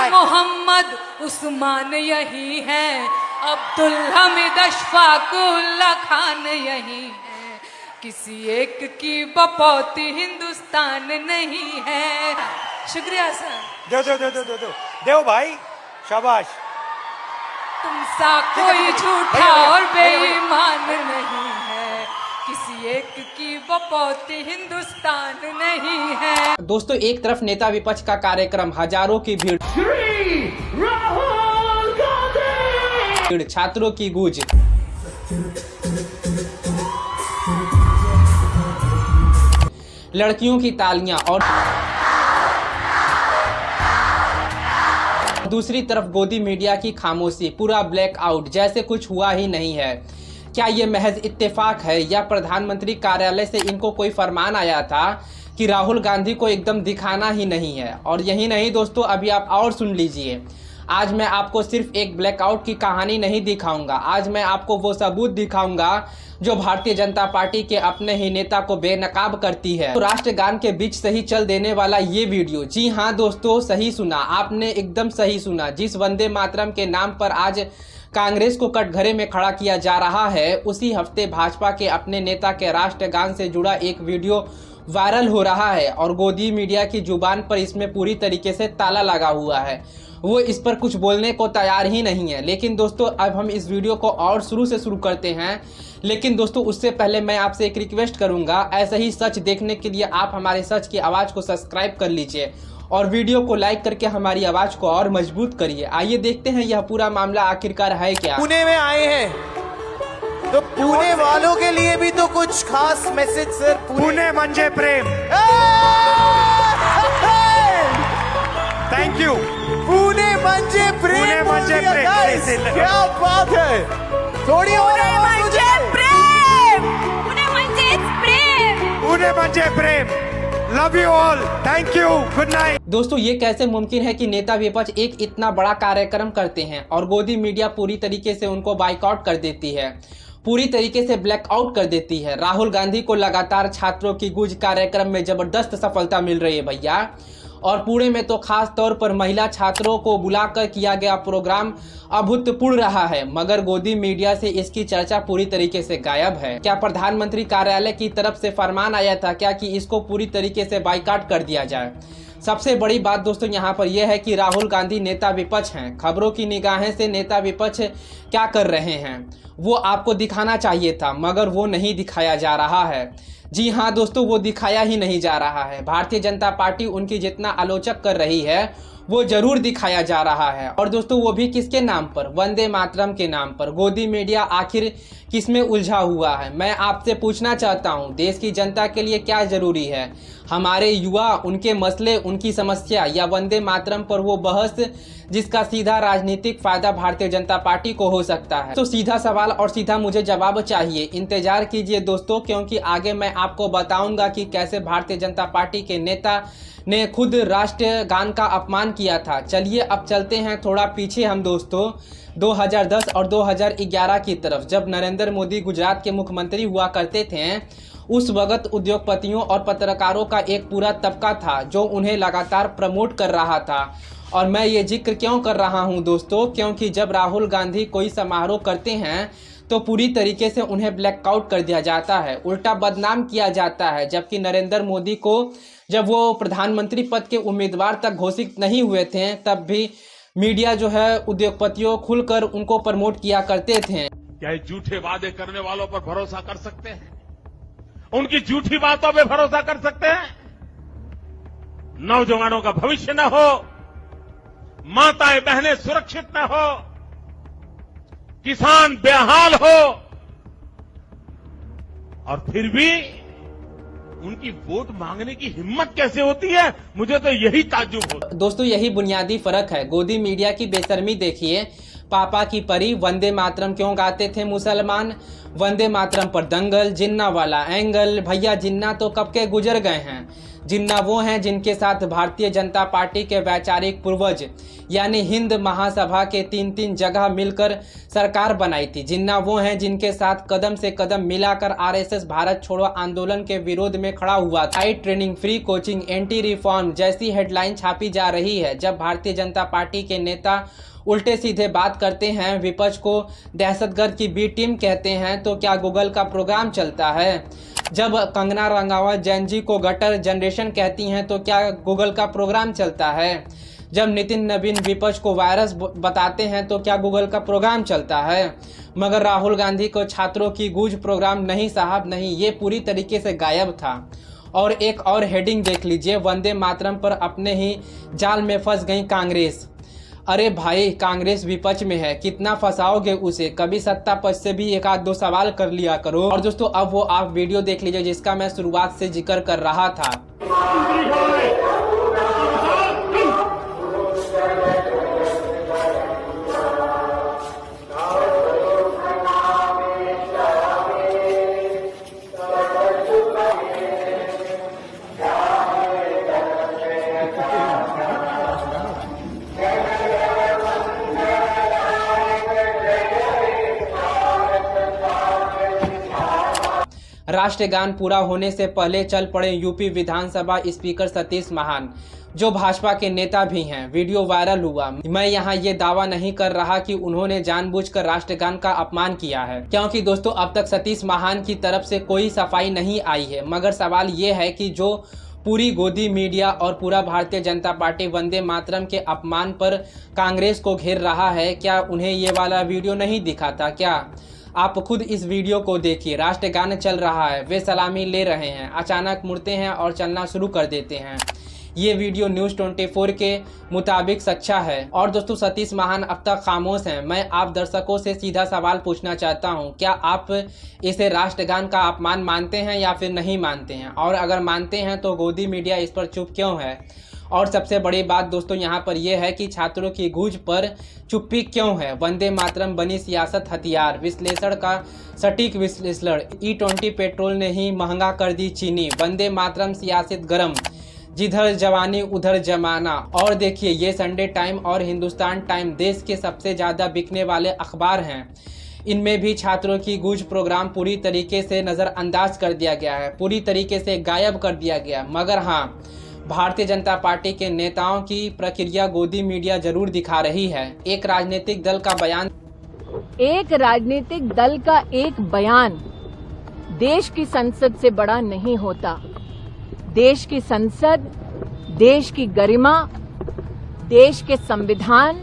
मोहम्मद उस्मान यही है, अब्दुल हमीद अशफाकुल्ला खान यही है, किसी एक की बपौती हिंदुस्तान नहीं है। शुक्रिया सर। दो भाई, शाबाश। तुम सा कोई झूठा और बेईमान नहीं है, किसी एक की बपौती हिंदुस्तान नहीं है। दोस्तों, एक तरफ नेता विपक्ष का कार्यक्रम, हजारों की भीड़, छात्रों की गूंज, लड़कियों की तालियां, और दूसरी तरफ गोदी मीडिया की खामोशी, पूरा ब्लैक आउट, जैसे कुछ हुआ ही नहीं है। क्या ये महज इत्तेफाक है या प्रधानमंत्री कार्यालय से इनको कोई फरमान आया था कि राहुल गांधी को एकदम दिखाना ही नहीं है? और यही नहीं दोस्तों, अभी आप और सुन लीजिए। आज मैं आपको सिर्फ एक ब्लैकआउट की कहानी नहीं दिखाऊंगा, आज मैं आपको वो सबूत दिखाऊंगा जो भारतीय जनता पार्टी के अपने ही नेता को बेनकाब करती है। तो राष्ट्रगान के बीच सही चल देने वाला ये वीडियो, जी हाँ दोस्तों, सही सुना आपने, एकदम सही सुना। जिस वंदे मातरम के नाम पर आज कांग्रेस को कटघरे में खड़ा किया जा रहा है, उसी हफ्ते भाजपा के अपने नेता के राष्ट्रगान से जुड़ा एक वीडियो वायरल हो रहा है और गोदी मीडिया की जुबान पर इसमें पूरी तरीके से ताला लगा हुआ है। वो इस पर कुछ बोलने को तैयार ही नहीं है। लेकिन दोस्तों, अब हम इस वीडियो को और शुरू से शुरू करते हैं। लेकिन दोस्तों, उससे पहले मैं आपसे एक रिक्वेस्ट करूंगा, ऐसे ही सच देखने के लिए आप हमारे सच की आवाज़ को सब्सक्राइब कर लीजिए और वीडियो को लाइक करके हमारी आवाज़ को और मजबूत करिए। आइए देखते हैं यह पूरा मामला आखिरकार है क्या। पुणे में आए हैं तो पुणे वालों के लिए भी तो कुछ खास मैसेज सर। पुणे म्हणजे प्रेम। Thank you. पुणे म्हणजे प्रेम। पुणे म्हणजे प्रेम। क्या बात है। थोड़ी और आवाज मुझे। पुणे म्हणजे प्रेम। Love you all, thank you, good night. दोस्तों, ये कैसे मुमकिन है कि नेता विपक्ष एक इतना बड़ा कार्यक्रम करते हैं और गोदी मीडिया पूरी तरीके से उनको बाइकआउट कर देती है, पूरी तरीके से ब्लैकआउट कर देती है। राहुल गांधी को लगातार छात्रों की गूंज कार्यक्रम में जबरदस्त सफलता मिल रही है भैया, और पुणे में तो खास तौर पर महिला छात्रों को बुलाकर किया गया प्रोग्राम अभूतपूर्व रहा है, मगर गोदी मीडिया से इसकी चर्चा पूरी तरीके से गायब है। क्या प्रधानमंत्री कार्यालय की तरफ से फरमान आया था क्या कि इसको पूरी तरीके से बाइकआउट कर दिया जाए? सबसे बड़ी बात दोस्तों यहाँ पर यह है कि राहुल गांधी नेता विपक्ष हैं। खबरों की निगाहें से नेता विपक्ष क्या कर रहे हैं वो आपको दिखाना चाहिए था, मगर वो नहीं दिखाया जा रहा है। जी हाँ दोस्तों, वो दिखाया ही नहीं जा रहा है। भारतीय जनता पार्टी उनकी जितना आलोचक कर रही है वो जरूर दिखाया जा रहा है। और दोस्तों, वो भी किसके नाम पर? वंदे मातरम के नाम पर। गोदी मीडिया आखिर किसमें उलझा हुआ है? मैं आपसे पूछना चाहता हूं, देश की जनता के लिए क्या जरूरी है? हमारे युवा, उनके मसले, उनकी समस्या, या वंदे मातरम पर वो बहस जिसका सीधा राजनीतिक फायदा भारतीय जनता पार्टी को हो सकता है? तो सीधा सवाल और सीधा मुझे जवाब चाहिए। इंतजार कीजिए दोस्तों, क्योंकि आगे मैं आपको बताऊंगा कि कैसे भारतीय जनता पार्टी के नेता ने खुद राष्ट्रगान का अपमान किया था। चलिए अब चलते हैं थोड़ा पीछे हम दोस्तों, 2010 और 2011 की तरफ, जब नरेंद्र मोदी गुजरात के मुख्यमंत्री हुआ करते थे। उस वक्त उद्योगपतियों और पत्रकारों का एक पूरा तबका था जो उन्हें लगातार प्रमोट कर रहा था। और मैं ये जिक्र क्यों कर रहा हूं दोस्तों, क्योंकि जब राहुल गांधी कोई समारोह करते हैं तो पूरी तरीके से उन्हें ब्लैकआउट कर दिया जाता है, उल्टा बदनाम किया जाता है। जबकि नरेंद्र मोदी को जब वो प्रधानमंत्री पद के उम्मीदवार तक घोषित नहीं हुए थे, तब भी मीडिया जो है उद्योगपतियों खुलकर उनको प्रमोट किया करते थे। क्या झूठे वादे करने वालों पर भरोसा कर सकते हैं? उनकी झूठी बातों पे भरोसा कर सकते हैं? नौजवानों का भविष्य न हो, माताएं बहनें सुरक्षित न हो, किसान बेहाल हो, और फिर भी उनकी वोट मांगने की हिम्मत कैसे होती है? मुझे तो यही ताज्जुब होता है। दोस्तों, यही बुनियादी फर्क है। गोदी मीडिया की बेशर्मी देखिए। पापा की परी वंदे मातरम क्यों गाते थे मुसलमान? वंदे मातरम पर दंगल, जिन्ना वाला एंगल। भैया जिन्ना तो कब के गुजर गए हैं। जिन्ना वो हैं जिनके साथ भारतीय जनता पार्टी के वैचारिक पूर्वज यानी हिंद महासभा के 3 जगह मिलकर सरकार बनाई थी। जिन्ना वो हैं जिनके साथ कदम से कदम मिलाकर आरएसएस भारत छोड़ो आंदोलन के विरोध में खड़ा हुआ था। High training, free coaching, anti reform जैसी हेडलाइन छापी जा रही है। जब भारतीय जनता पार्टी के नेता उल्टे सीधे बात करते हैं, विपक्ष को दहशतगर्द की बी टीम कहते हैं, तो क्या गूगल का प्रोग्राम चलता है? जब कंगना रंगावत जैन जी को गटर जनरेशन कहती हैं, तो क्या गूगल का प्रोग्राम चलता है? जब नितिन नवीन विपक्ष को वायरस बताते हैं, तो क्या गूगल का प्रोग्राम चलता है? मगर राहुल गांधी को छात्रों की गूंज प्रोग्राम नहीं साहब नहीं, ये पूरी तरीके से गायब था। और एक और हेडिंग देख लीजिए, वंदे मातरम पर अपने ही जाल में फंस गई कांग्रेस। अरे भाई, कांग्रेस विपक्ष में है, कितना फंसाओगे उसे? कभी सत्ता पक्ष से भी 1-2 सवाल कर लिया करो। और दोस्तों, अब वो आप वीडियो देख लीजिए जिसका मैं शुरुआत से जिक्र कर रहा था। राष्ट्रगान पूरा होने से पहले चल पड़े यूपी विधानसभा स्पीकर सतीश महान, जो भाजपा के नेता भी हैं। वीडियो वायरल हुआ। मैं यहाँ ये दावा नहीं कर रहा कि उन्होंने जानबूझकर राष्ट्रगान का अपमान किया है, क्योंकि दोस्तों अब तक सतीश महान की तरफ से कोई सफाई नहीं आई है। मगर सवाल ये है कि जो पूरी गोदी मीडिया और पूरा भारतीय जनता पार्टी वंदे मातरम के अपमान पर कांग्रेस को घेर रहा है, क्या उन्हें ये वाला वीडियो नहीं दिखा था क्या? आप खुद इस वीडियो को देखिए। राष्ट्रगान चल रहा है, वे सलामी ले रहे हैं, अचानक मुड़ते हैं और चलना शुरू कर देते हैं। ये वीडियो न्यूज़ 24 के मुताबिक सच्चा है। और दोस्तों, सतीश महान अब तक खामोश हैं। मैं आप दर्शकों से सीधा सवाल पूछना चाहता हूं, क्या आप इसे राष्ट्रगान का अपमान मानते हैं या फिर नहीं मानते हैं? और अगर मानते हैं तो गोदी मीडिया इस पर चुप क्यों है? और सबसे बड़ी बात दोस्तों यहाँ पर यह है कि छात्रों की गूंज पर चुप्पी क्यों है? वंदे मातरम बनी सियासत हथियार। विश्लेषण का सटीक विश्लेषण। E20 पेट्रोल ने ही महंगा कर दी चीनी। वंदे मातरम सियासत गरम, जिधर जवानी उधर जमाना। और देखिए, ये संडे टाइम और हिंदुस्तान टाइम देश के सबसे ज़्यादा बिकने वाले अखबार हैं। इनमें भी छात्रों की गूंज प्रोग्राम पूरी तरीके से नज़रअंदाज कर दिया गया है, पूरी तरीके से गायब कर दिया गया। मगर हाँ, भारतीय जनता पार्टी के नेताओं की प्रक्रिया गोदी मीडिया जरूर दिखा रही है। एक राजनीतिक दल का बयान देश की संसद से बड़ा नहीं होता। देश की संसद, देश की गरिमा, देश के संविधान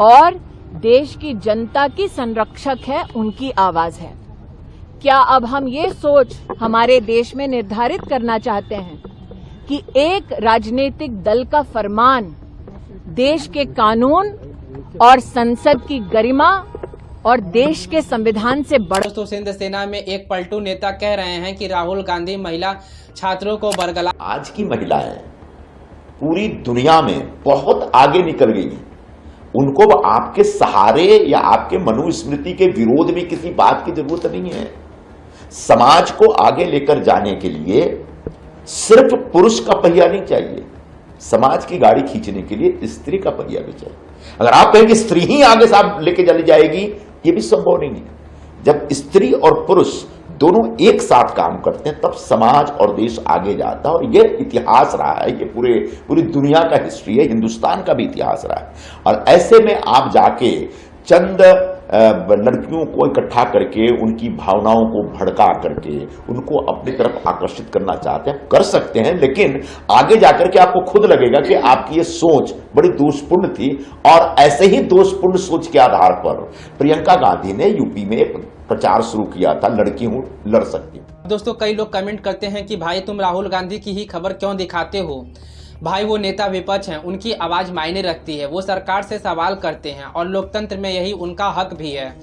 और देश की जनता की संरक्षक है, उनकी आवाज है। क्या अब हम ये सोच हमारे देश में निर्धारित करना चाहते हैं कि एक राजनीतिक दल का फरमान देश के कानून और संसद की गरिमा और देश के संविधान से बड़ा? दोस्तों, सिंध सेना में एक पलटू नेता कह रहे हैं कि राहुल गांधी महिला छात्रों को बरगला। आज की महिलाएं पूरी दुनिया में बहुत आगे निकल गई हैं। उनको आपके सहारे या आपके मनुस्मृति के विरोध में किसी बात की जरूरत नहीं है। समाज को आगे लेकर जाने के लिए सिर्फ पुरुष का पहिया नहीं चाहिए, समाज की गाड़ी खींचने के लिए स्त्री का पहिया भी चाहिए। अगर आप कहें कि स्त्री ही आगे साथ लेके चली जाएगी, ये भी संभव नहीं है। जब स्त्री और पुरुष दोनों एक साथ काम करते हैं, तब समाज और देश आगे जाता है। और ये इतिहास रहा है, ये पूरी दुनिया का हिस्ट्री है, हिंदुस्तान का भी इतिहास रहा है। और ऐसे में आप जाके चंद लड़कियों को इकट्ठा करके उनकी भावनाओं को भड़का करके उनको अपनी तरफ आकर्षित करना चाहते हैं, कर सकते हैं, लेकिन आगे जाकर के आपको खुद लगेगा कि आपकी ये सोच बड़ी दोषपूर्ण थी। और ऐसे ही दोषपूर्ण सोच के आधार पर प्रियंका गांधी ने यूपी में एक प्रचार शुरू किया था, लड़की हूं, लड़ सकती हूं। दोस्तों, कई लोग कमेंट करते हैं कि भाई तुम राहुल गांधी की ही खबर क्यों दिखाते हो? भाई, वो नेता विपक्ष हैं, उनकी आवाज़ मायने रखती है। वो सरकार से सवाल करते हैं और लोकतंत्र में यही उनका हक भी है।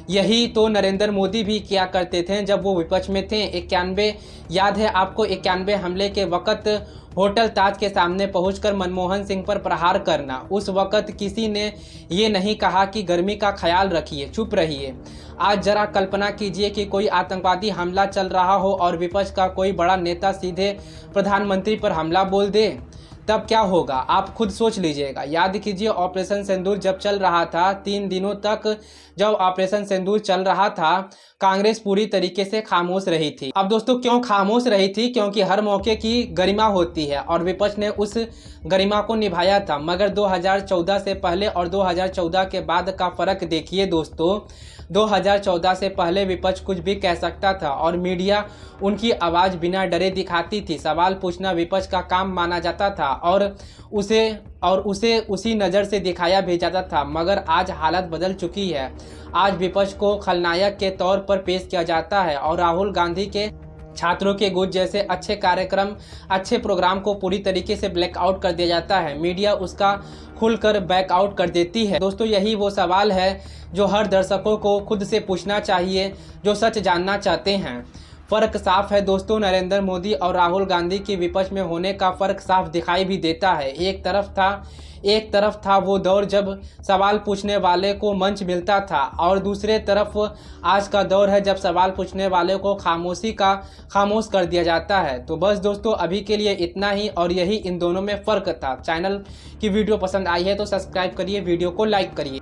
यही तो नरेंद्र मोदी भी किया करते थे जब वो विपक्ष में थे। 91 याद है आपको, 91 हमले के वक़्त होटल ताज के सामने पहुंचकर मनमोहन सिंह पर प्रहार करना। उस वक़्त किसी ने ये नहीं कहा कि गर्मी का ख्याल रखिए, चुप रहिए। आज जरा कल्पना कीजिए कि कोई आतंकवादी हमला चल रहा हो और विपक्ष का कोई बड़ा नेता सीधे प्रधानमंत्री पर हमला बोल दे, तब क्या होगा आप खुद सोच लीजिएगा। याद कीजिए ऑपरेशन सिंदूर जब चल रहा था, 3 दिनों तक जब ऑपरेशन सिंदूर चल रहा था, कांग्रेस पूरी तरीके से खामोश रही थी। अब दोस्तों क्यों खामोश रही थी? क्योंकि हर मौके की गरिमा होती है और विपक्ष ने उस गरिमा को निभाया था। मगर 2014 से पहले और 2014 के बाद का फर्क देखिए दोस्तों। 2014 से पहले विपक्ष कुछ भी कह सकता था और मीडिया उनकी आवाज़ बिना डरे दिखाती थी। सवाल पूछना विपक्ष का काम माना जाता था और उसे उसी नज़र से दिखाया भी जाता था। मगर आज हालत बदल चुकी है। आज विपक्ष को खलनायक के तौर पर पेश किया जाता है और राहुल गांधी के छात्रों के गुट जैसे अच्छे कार्यक्रम, अच्छे प्रोग्राम को पूरी तरीके से ब्लैकआउट कर दिया जाता है। मीडिया उसका खुलकर बैकआउट कर देती है। दोस्तों यही वो सवाल है जो हर दर्शकों को खुद से पूछना चाहिए, जो सच जानना चाहते हैं। फ़र्क साफ है दोस्तों, नरेंद्र मोदी और राहुल गांधी के विपक्ष में होने का फ़र्क साफ दिखाई भी देता है। एक तरफ था वो दौर जब सवाल पूछने वाले को मंच मिलता था और दूसरे तरफ आज का दौर है जब सवाल पूछने वाले को खामोश कर दिया जाता है। तो बस दोस्तों अभी के लिए इतना ही और यही इन दोनों में फ़र्क था। चैनल की वीडियो पसंद आई है तो सब्सक्राइब करिए, वीडियो को लाइक करिए।